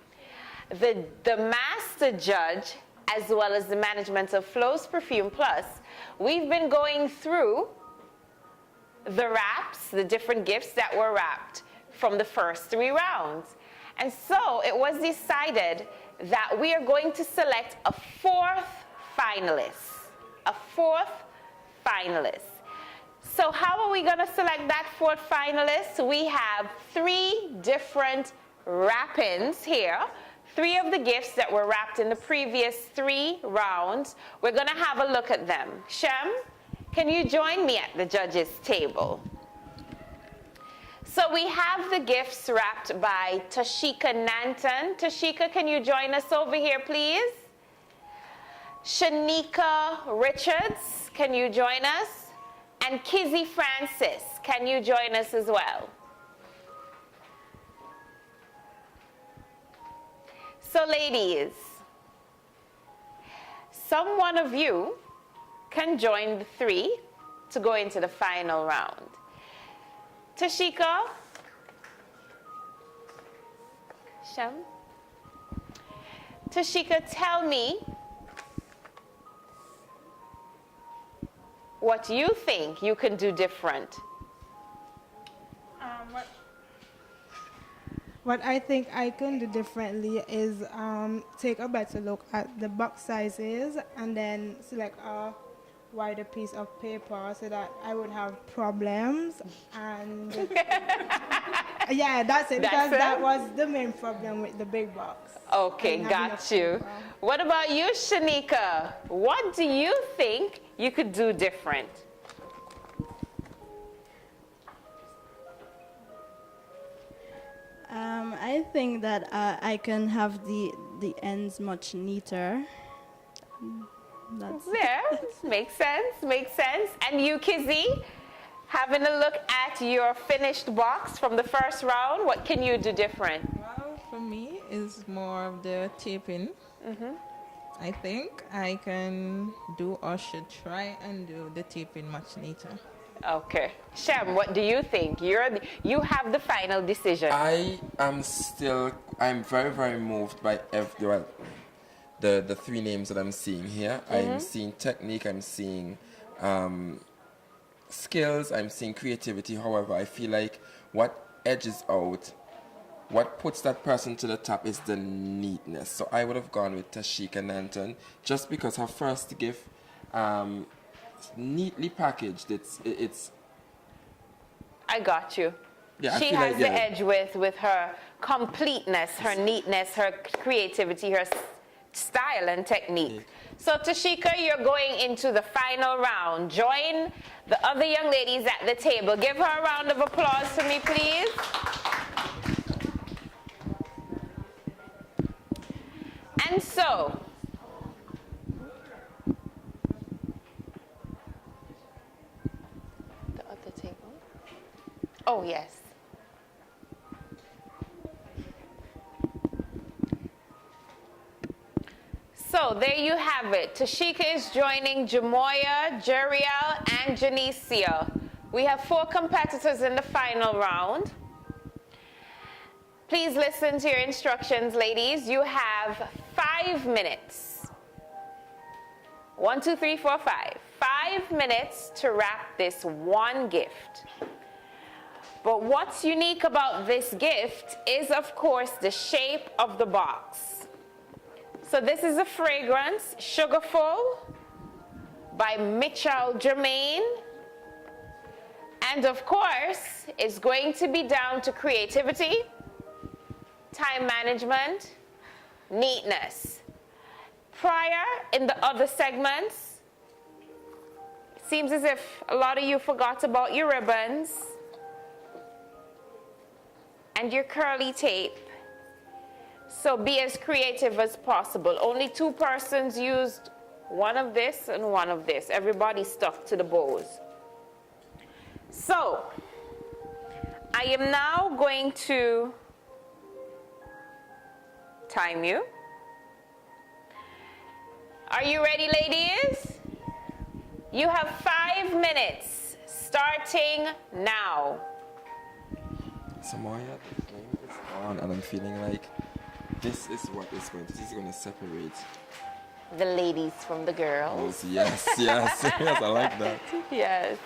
the master judge, as well as the management of Flows Perfume Plus, we've been going through the wraps, the different gifts that were wrapped from the first 3 rounds. And so it was decided that we are going to select a 4th finalist. A 4th finalist. So how are we going to select that 4th finalist? We have 3 different wrappings here. 3 of the gifts that were wrapped in the previous 3 rounds. We're going to have a look at them. Shem, can you join me at the judges' table? So we have the gifts wrapped by Tashika Nanton. Tashika, can you join us over here, please? Shanika Richards, can you join us? And Kizzy Francis, can you join us as well? So ladies, some one of you can join the 3 to go into the final round. Tashika, Shem, Tashika, tell me what you think you can do different. What I think I can do differently is take a better look at the box sizes and then select a wider piece of paper so that I would have problems. And yeah, that's it, because that was the main problem with the big box. Okay, got you. What about you, Shanika? What do you think you could do different? I think that I can have the ends much neater. That's Yeah, makes sense. And you, Kizzy, having a look at your finished box from the first round, what can you do different? Well, for me, it's more of the taping. I think I can do or should try and do the taping much neater. Okay. Shem, what do you think? You have the final decision. I'm very, very moved by the 3 names that I'm seeing here. I'm seeing technique, I'm seeing skills, I'm seeing creativity. However, I feel like what edges out, what puts that person to the top is the neatness. So I would have gone with Tashika Nanton just because her first gift, neatly packaged. It's. I got you. Yeah, she has the edge with her completeness, her neatness, her creativity, her style and technique. So Tashika, you're going into the final round. Join the other young ladies at the table. Give her a round of applause for me, please. And so, the other table. Oh, yes. So there you have it. Tashika is joining Jamoya, Jeriel, and Janicia. We have 4 competitors in the final round. Please listen to your instructions, ladies. You have 5 minutes. 1, 2, 3, 4, 5. 5 minutes to wrap this one gift. But what's unique about this gift is, of course, the shape of the box. So this is a fragrance, Sugarful, by Mitchell Germain. And of course, it's going to be down to creativity, time management, neatness. Prior, in the other segments, seems as if a lot of you forgot about your ribbons and your curly tape. So be as creative as possible. Only 2 persons used one of this and one of this. Everybody stuck to the bows. So, I am now going to time you. Are you ready, ladies? You have 5 minutes, starting now. Samaya, the flame is on, and I'm feeling like this is going to separate. The ladies from the girls. Oh, yes, yes, yes, I like that. Yes.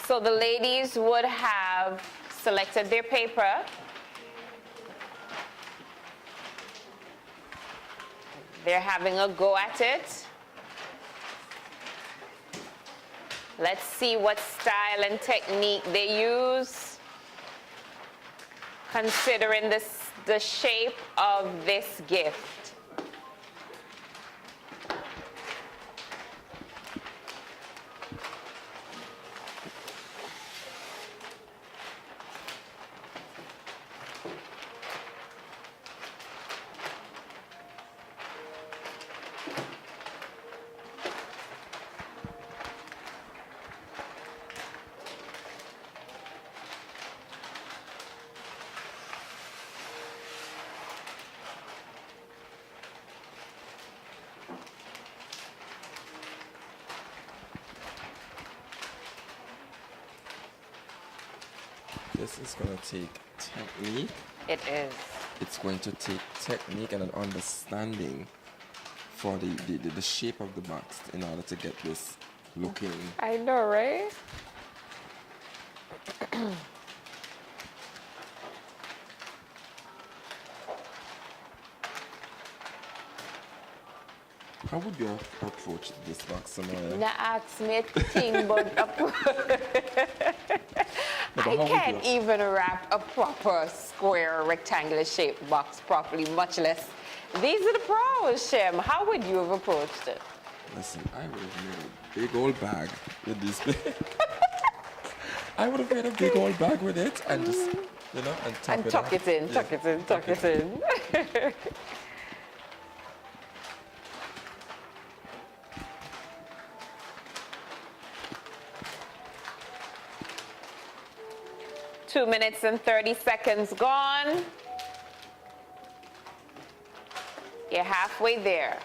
So the ladies would have selected their paper. They're having a go at it. Let's see what style and technique they use, considering the shape of this gift. This is going to take technique. It is. It's going to take technique and an understanding for the shape of the box in order to get this looking. I know, right? How would you approach this box, Samaya? Now ask me a thing, but I can't even wrap a proper square rectangular shaped box properly, much less. These are the pros, Shem. How would you have approached it? Listen, I would have made a big old bag with this. I would have made a big old bag with it and just, you know, and tuck it in, tuck it in, tuck it in. 2 minutes and 30 seconds gone. You're halfway there.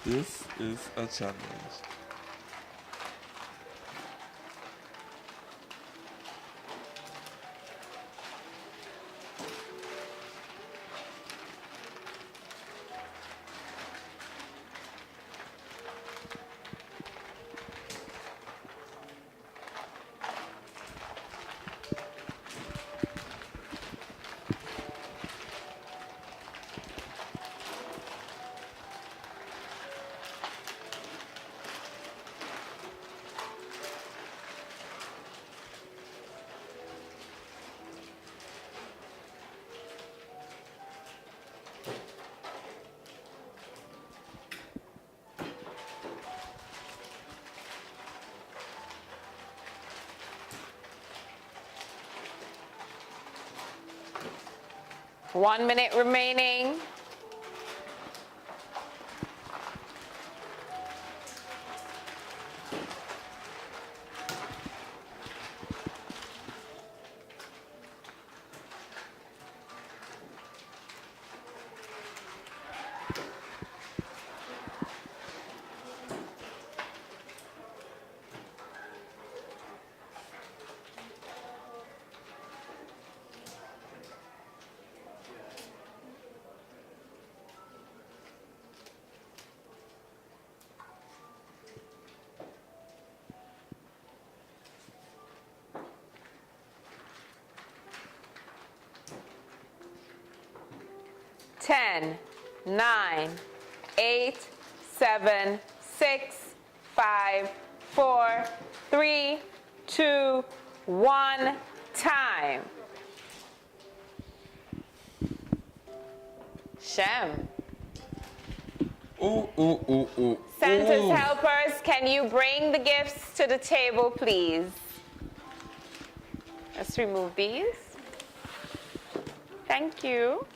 This is a challenge. 1 minute remaining. Ten, 9, 8, 7, 6, 5, 4, 3, 2, 1. Time. Shem. Ooh, ooh, ooh, ooh. Santa's ooh. helpers, can you bring the gifts to the table, please? Let's remove these. Thank you.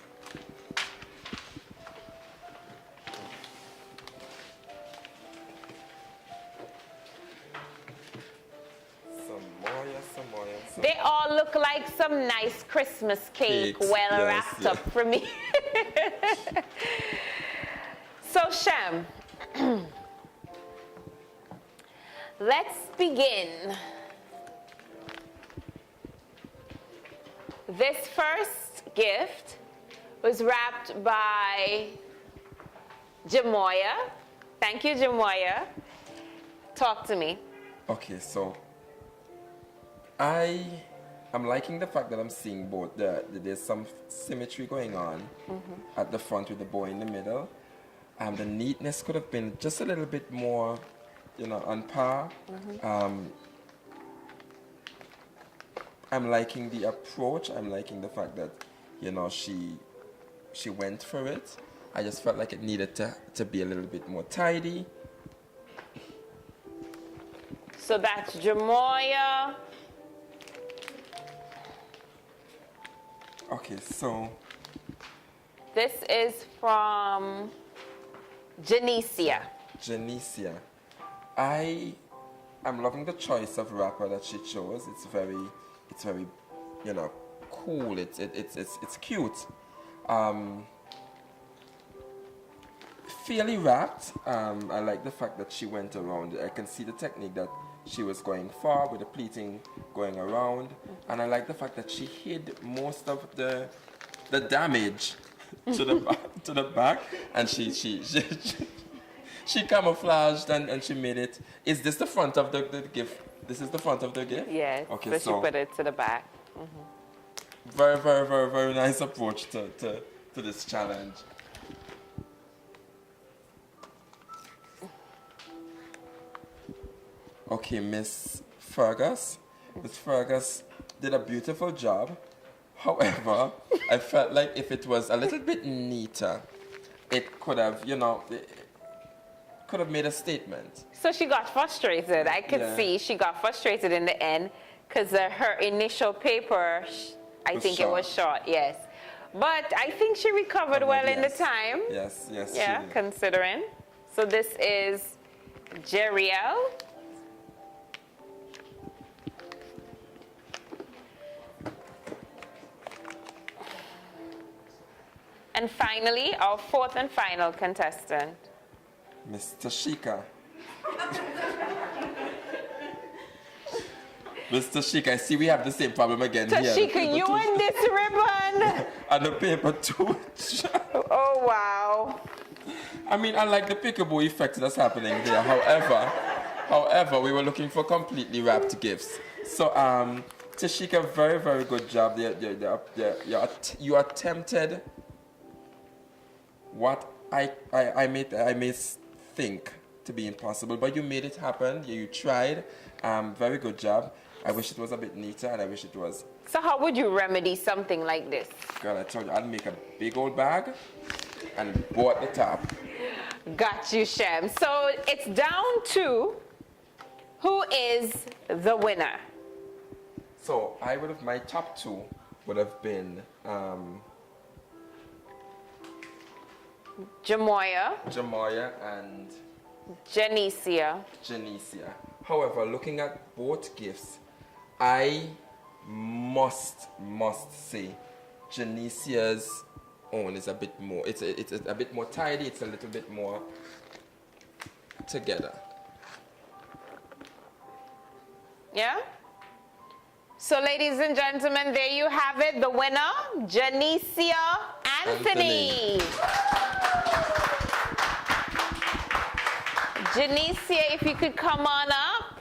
They all look like some nice Christmas cake, Cakes, well yes, wrapped yeah. up for me. So, Shem, let's begin. This first gift was wrapped by Jamoya. Thank you, Jamoya. Talk to me. Okay, so I am liking the fact that I'm seeing both. There's some symmetry going on at the front with the bow in the middle. The neatness could have been just a little bit more, on par. I'm liking the approach. I'm liking the fact that, she went for it. I just felt like it needed to be a little bit more tidy. So that's Jamoya. Okay, so This is from Janicia. Janicia. I am loving the choice of wrapper that she chose. It's very, cool. It's cute. Fairly wrapped. I like the fact that she went around. I can see the technique that she was going for with the pleating going around, and I like the fact that she hid most of the damage to the back, and she camouflaged and she made it. Is this the front of the gift? This is the front of the gift? Yes. Okay, so so she put it to the back. very, very, very, very nice approach to this challenge. Okay, Miss Fergus. Miss Fergus did a beautiful job. However, I felt like if it was a little bit neater, it could have, could have made a statement. So she got frustrated. I could Yeah. see she got frustrated in the end because her initial paper, I Was think it was short, yes. But I think she recovered well in the Yes. time. Yes, yes, Yeah, she did. considering. So this is Jeriel. And finally, our fourth and final contestant. Miss Tashika. Miss Tashika, I see we have the same problem again here. Tashika, you and this ribbon. And the paper too. Oh, wow. I mean, I like the peekaboo effect that's happening there. However, we were looking for completely wrapped gifts. So, Tashika, very, very good job. You attempted what I may think to be impossible, but you made it happen. You tried. Very good job. I wish it was a bit neater, and I wish it was. So how would you remedy something like this? Girl, I told you, I'd make a big old bag and bow at the top. Got you, Shem. So it's down to who is the winner. So my top two would have been Jamoya, and Janicia. Janicia. However, looking at both gifts, I must say Janicia's own is a bit more, it's a bit more tidy, it's a little bit more together. Yeah? So ladies and gentlemen, there you have it, the winner, Janicia Anthony. Janicia, if you could come on up.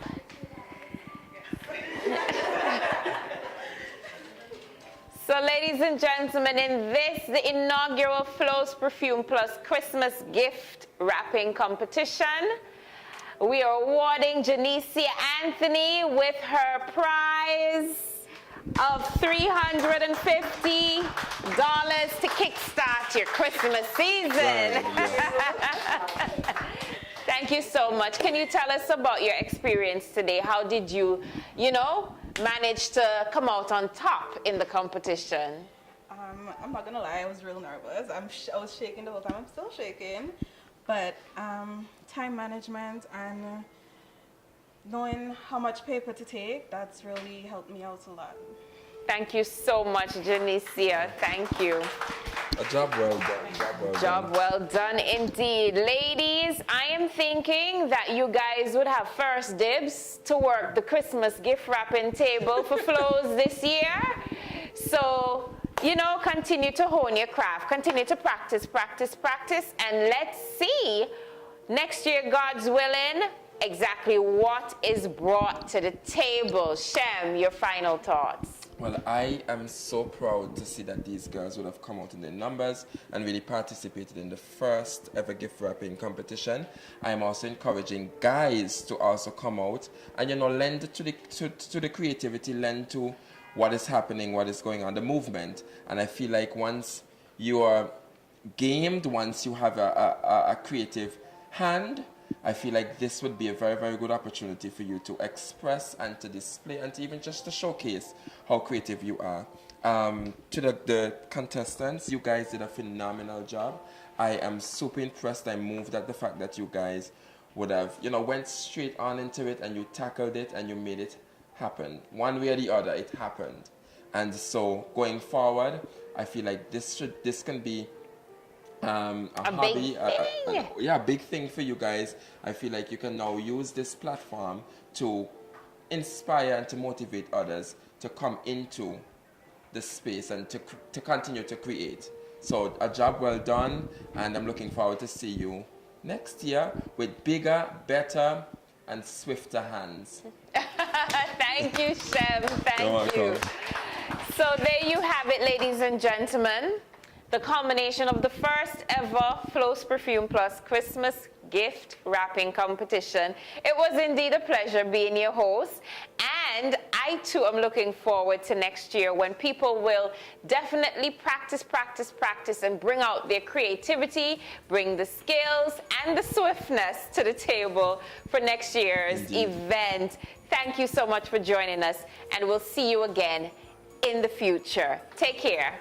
So ladies and gentlemen, in this, the inaugural Flows Perfume Plus Christmas gift wrapping competition, we are awarding Janicia Anthony with her prize of $350 to kickstart your Christmas season. Thank you so much. Can you tell us about your experience today? How did you, manage to come out on top in the competition? I'm not gonna lie, I was real nervous. I was shaking the whole time. I'm still shaking, but time management and knowing how much paper to take, that's really helped me out a lot. Thank you so much, Janicia. Thank you. A job well done. Job well done indeed. Ladies, I am thinking that you guys would have first dibs to work the Christmas gift wrapping table for Flows this year. So, continue to hone your craft. Continue to practice, and let's see next year, God's willing, exactly what is brought to the table. Shem, your final thoughts. Well, I am so proud to see that these girls would have come out in their numbers and really participated in the first ever gift wrapping competition. I am also encouraging guys to also come out and lend to the creativity, lend to what is happening, what is going on, the movement. And I feel like once you are gamed, once you have a creative hand, I feel like this would be a very, very good opportunity for you to express and to display and to even just to showcase how creative you are. To the contestants, you guys did a phenomenal job. I am super impressed. I'm moved at the fact that you guys would have, went straight on into it and you tackled it and you made it happen. One way or the other, it happened. And so going forward, I feel like this can be a hobby, big thing for you guys. I feel like you can now use this platform to inspire and to motivate others to come into the space and to continue to create. So a job well done, and I'm looking forward to see you next year with bigger, better, and swifter hands. Thank you, Shem. Thank you. So there you have it, ladies and gentlemen. The culmination of the first ever Flows Perfume Plus Christmas gift wrapping competition. It was indeed a pleasure being your host, and I too am looking forward to next year when people will definitely practice and bring out their creativity, bring the skills and the swiftness to the table for next year's event. Thank you so much for joining us, and we'll see you again in the future. Take care.